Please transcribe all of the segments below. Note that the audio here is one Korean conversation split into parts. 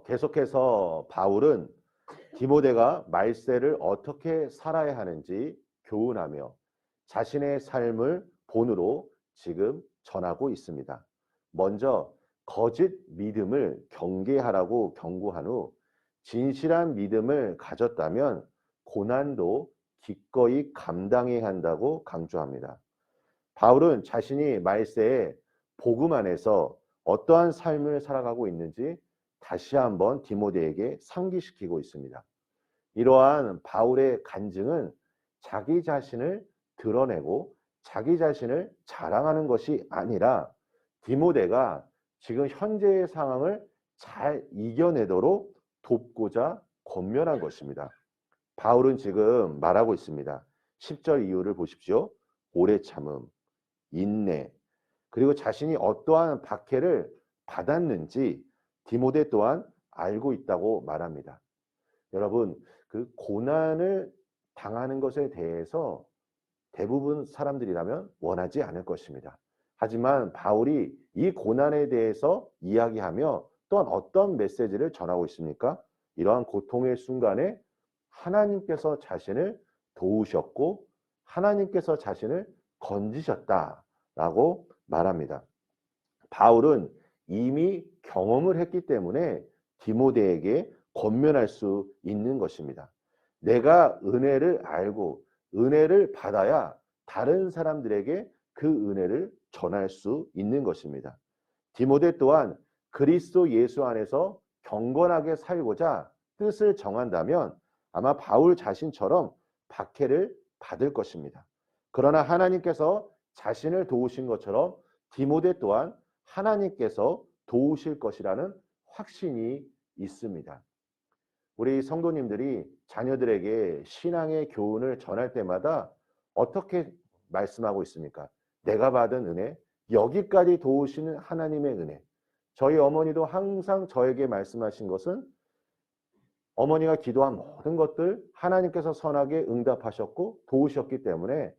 계속해서 바울은 디모데가 말세를 어떻게 살아야 하는지 교훈하며 자신의 삶을 본으로 지금 전하고 있습니다. 먼저 거짓 믿음을 경계하라고 경고한 후 진실한 믿음을 가졌다면 고난도 기꺼이 감당해야 한다고 강조합니다. 바울은 자신이 말세에 복음 안에서 어떠한 삶을 살아가고 있는지 다시 한번 디모데에게 상기시키고 있습니다. 이러한 바울의 간증은 자기 자신을 드러내고 자기 자신을 자랑하는 것이 아니라 디모데가 지금 현재의 상황을 잘 이겨내도록 돕고자 권면한 것입니다. 바울은 지금 말하고 있습니다. 10절 이후를 보십시오. 오래 참음, 인내, 그리고 자신이 어떠한 박해를 받았는지 디모데 또한 알고 있다고 말합니다. 여러분, 그 고난을 당하는 것에 대해서 대부분 사람들이라면 원하지 않을 것입니다. 하지만 바울이 이 고난에 대해서 이야기하며 또한 어떤 메시지를 전하고 있습니까? 이러한 고통의 순간에 하나님께서 자신을 도우셨고 하나님께서 자신을 건지셨다라고 말합니다. 바울은 이미 경험을 했기 때문에 디모데에게 권면할 수 있는 것입니다. 내가 은혜를 알고 은혜를 받아야 다른 사람들에게 그 은혜를 전할 수 있는 것입니다. 디모데 또한 그리스도 예수 안에서 경건하게 살고자 뜻을 정한다면 아마 바울 자신처럼 박해를 받을 것입니다. 그러나 하나님께서 자신을 도우신 것처럼 디모데 또한 하나님께서 도우실 것이라는 확신이 있습니다. 우리 성도님들이 자녀들에게 신앙의 교훈을 전할 때마다 어떻게 말씀하고 있습니까? 내가 받은 은혜, 여기까지 도우시는 하나님의 은혜. 저희 어머니도 항상 저에게 말씀하신 것은 어머니가 기도한 모든 것들 하나님께서 선하게 응답하셨고 도우셨기 때문에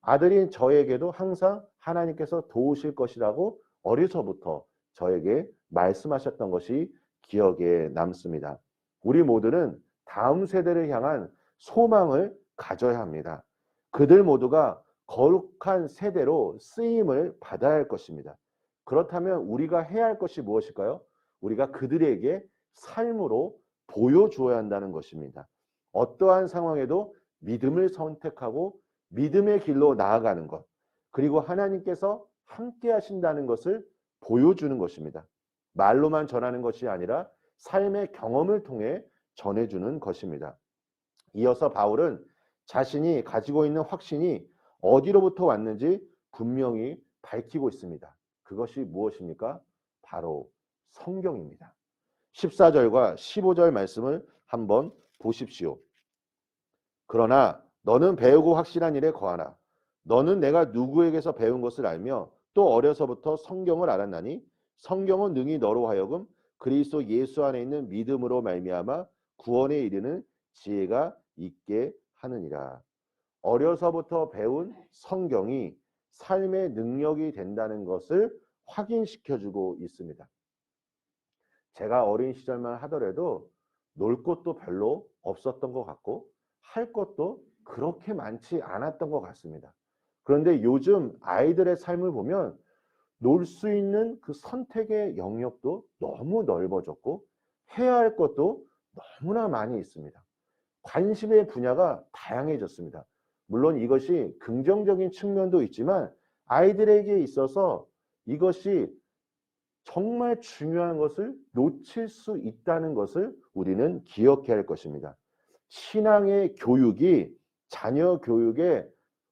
아들인 저에게도 항상 하나님께서 도우실 것이라고 어려서부터 저에게 말씀하셨던 것이 기억에 남습니다. 우리 모두는 다음 세대를 향한 소망을 가져야 합니다. 그들 모두가 거룩한 세대로 쓰임을 받아야 할 것입니다. 그렇다면 우리가 해야 할 것이 무엇일까요? 우리가 그들에게 삶으로 보여주어야 한다는 것입니다. 어떠한 상황에도 믿음을 선택하고 믿음의 길로 나아가는 것, 그리고 하나님께서 함께 하신다는 것을 보여주는 것입니다. 말로만 전하는 것이 아니라 삶의 경험을 통해 전해주는 것입니다. 이어서 바울은 자신이 가지고 있는 확신이 어디로부터 왔는지 분명히 밝히고 있습니다. 그것이 무엇입니까? 바로 성경입니다. 14절과 15절 말씀을 한번 보십시오. 그러나 너는 배우고 확실한 일에 거하라. 너는 내가 누구에게서 배운 것을 알며 또 어려서부터 성경을 알았나니 성경은 능히 너로 하여금 그리스도 예수 안에 있는 믿음으로 말미암아 구원에 이르는 지혜가 있게 하느니라. 어려서부터 배운 성경이 삶의 능력이 된다는 것을 확인시켜주고 있습니다. 제가 어린 시절만 하더라도 놀 것도 별로 없었던 것 같고 할 것도 그렇게 많지 않았던 것 같습니다. 그런데 요즘 아이들의 삶을 보면 놀 수 있는 그 선택의 영역도 너무 넓어졌고 해야 할 것도 너무나 많이 있습니다. 관심의 분야가 다양해졌습니다. 물론 이것이 긍정적인 측면도 있지만 아이들에게 있어서 이것이 정말 중요한 것을 놓칠 수 있다는 것을 우리는 기억해야 할 것입니다. 신앙의 교육이 자녀 교육의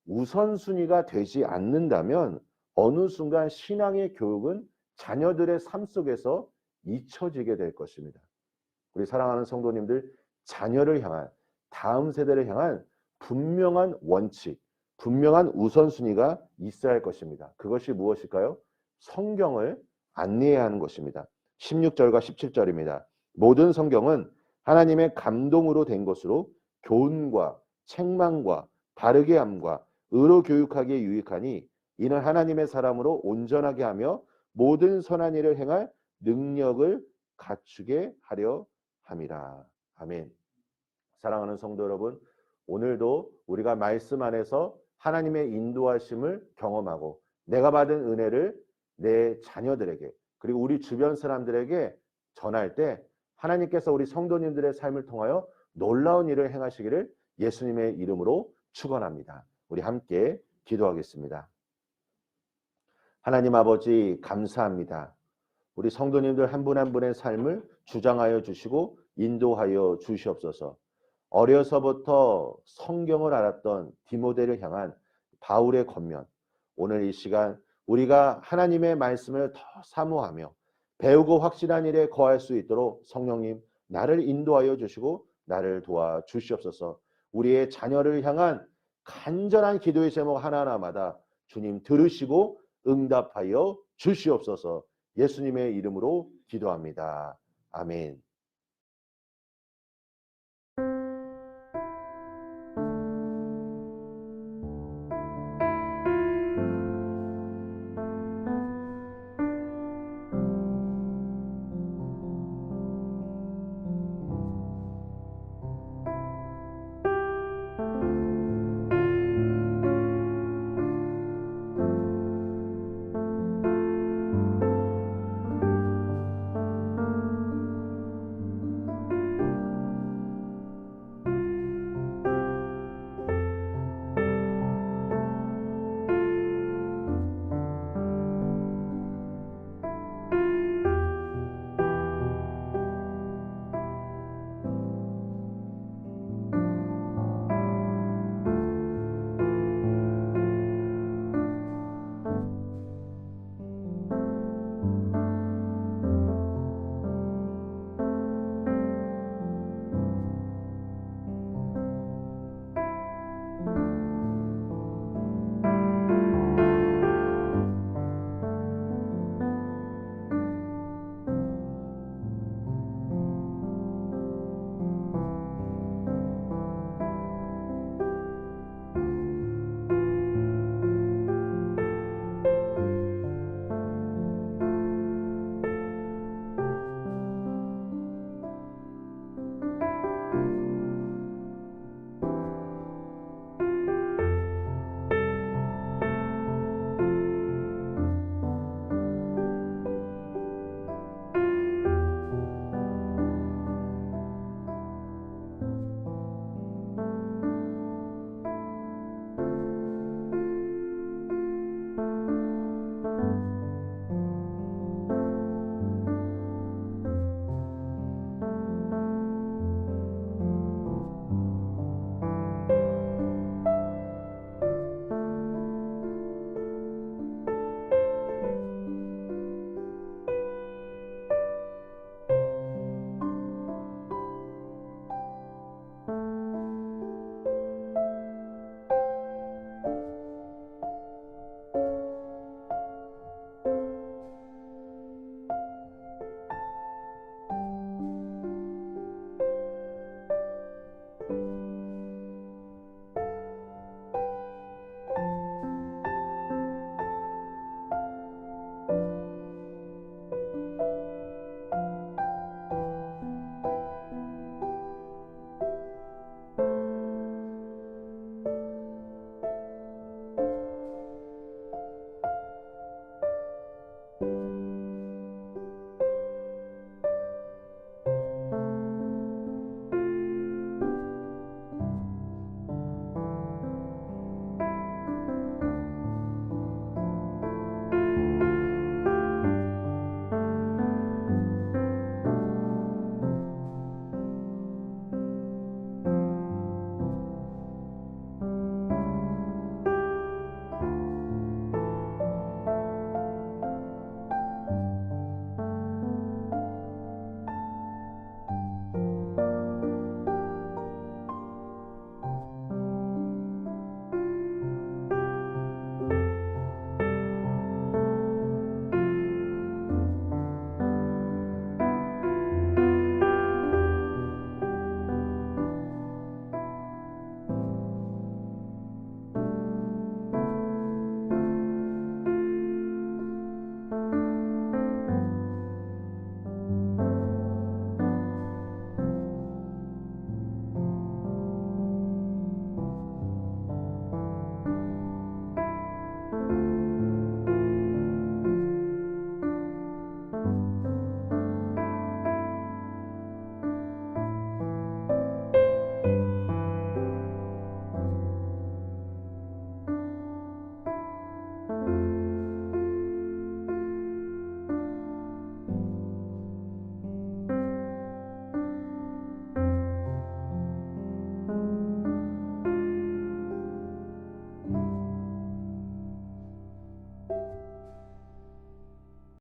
우선순위가 되지 않는다면 어느 순간 신앙의 교육은 자녀들의 삶 속에서 잊혀지게 될 것입니다. 우리 사랑하는 성도님들, 자녀를 향한, 다음 세대를 향한 분명한 원칙, 분명한 우선순위가 있어야 할 것입니다. 그것이 무엇일까요? 성경을 안내해야 하는 것입니다. 16절과 17절입니다. 모든 성경은 하나님의 감동으로 된 것으로 교훈과 책망과 바르게 함과 의로 교육하기에 유익하니 이는 하나님의 사람으로 온전하게 하며 모든 선한 일을 행할 능력을 갖추게 하려 함이라. 아멘. 사랑하는 성도 여러분, 오늘도 우리가 말씀 안에서 하나님의 인도하심을 경험하고 내가 받은 은혜를 내 자녀들에게 그리고 우리 주변 사람들에게 전할 때 하나님께서 우리 성도님들의 삶을 통하여 놀라운 일을 행하시기를 예수님의 이름으로 축원합니다. 우리 함께 기도하겠습니다. 하나님 아버지 감사합니다. 우리 성도님들 한 분 한 분의 삶을 주장하여 주시고 인도하여 주시옵소서. 어려서부터 성경을 알았던 디모데를 향한 바울의 권면, 오늘 이 시간 우리가 하나님의 말씀을 더 사모하며 배우고 확실한 일에 거할 수 있도록 성령님 나를 인도하여 주시고 나를 도와 주시옵소서. 우리의 자녀를 향한 간절한 기도의 제목 하나하나마다 주님 들으시고 응답하여 주시옵소서. 예수님의 이름으로 기도합니다. 아멘.